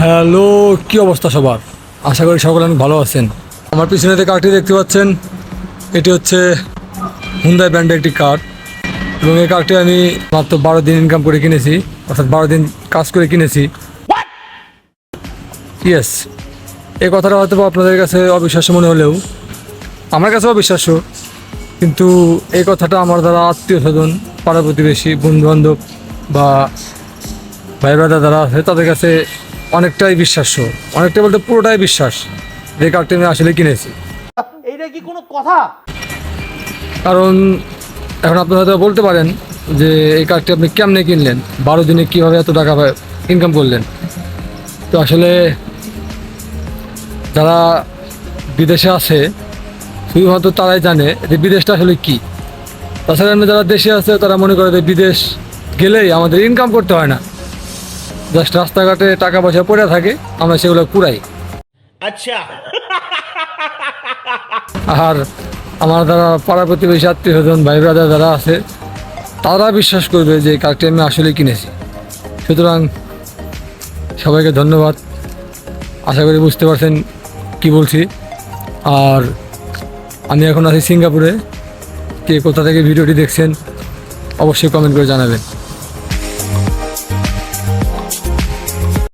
Hello, কি অবস্থা সবার? আশা করি সকলে অনেক ভালো আছেন। আমার পিছনে যে কারটি দেখতে পাচ্ছেন, এটি হচ্ছে হুন্ডাই ব্র্যান্ডের একটি কার, এবং এই কারটি আমি মাত্র 12 দিন ইনকাম করে কিনেছি, অর্থাৎ 12 দিন কাজ করে কিনেছি। ইয়েস, এই কথাটা হয়তো আপনাদের কাছে অবিশ্বাস্য মনে হলেও আমার কাছেও অবিশ্বাস্য, কিন্তু এই কথাটা আমার দ্বারা আত্মীয় স্বজন, পাড়া প্রতিবেশী, বন্ধুবান্ধব বা ভাই ব্রাদার যারা আছে তাদের কাছে অনেকটাই বিশ্বাস্য, অনেকটা বলতে পুরোটাই বিশ্বাস যে কারটি আমি আসলে কিনেছি। এইটা কি কোনো কথা? কারণ এখন আপনি হয়তো বলতে পারেন যে এই কারটি আপনি কেমনে কিনলেন, 12 দিনে কীভাবে এত টাকা ইনকাম করলেন। তো আসলে যারা বিদেশে আছে শুধুমাত্র তারাই জানে যে বিদেশটা আসলে কী। তাছাড়া এমনি যারা দেশে আছে তারা মনে করে যে বিদেশ গেলেই আমাদের ইনকাম করতে হয় না, জাস্ট রাস্তাঘাটে টাকা পয়সা পড়ে থাকে, আমরা সেগুলো কুড়াই। আচ্ছা, আর আমার দ্বারা পাড়া প্রতিবেশী, আত্মীয় স্বজন, ভাই ব্রাদার যারা আছে তারা বিশ্বাস করবে যে কারটি আমি আসলে কিনেছি। সুতরাং সবাইকে ধন্যবাদ। আশা করি বুঝতে পারছেন কি বলছি। আর আমি এখন আছি সিঙ্গাপুরে। কে কোথা থেকে ভিডিওটি দেখছেন অবশ্যই কমেন্ট করে জানাবেন।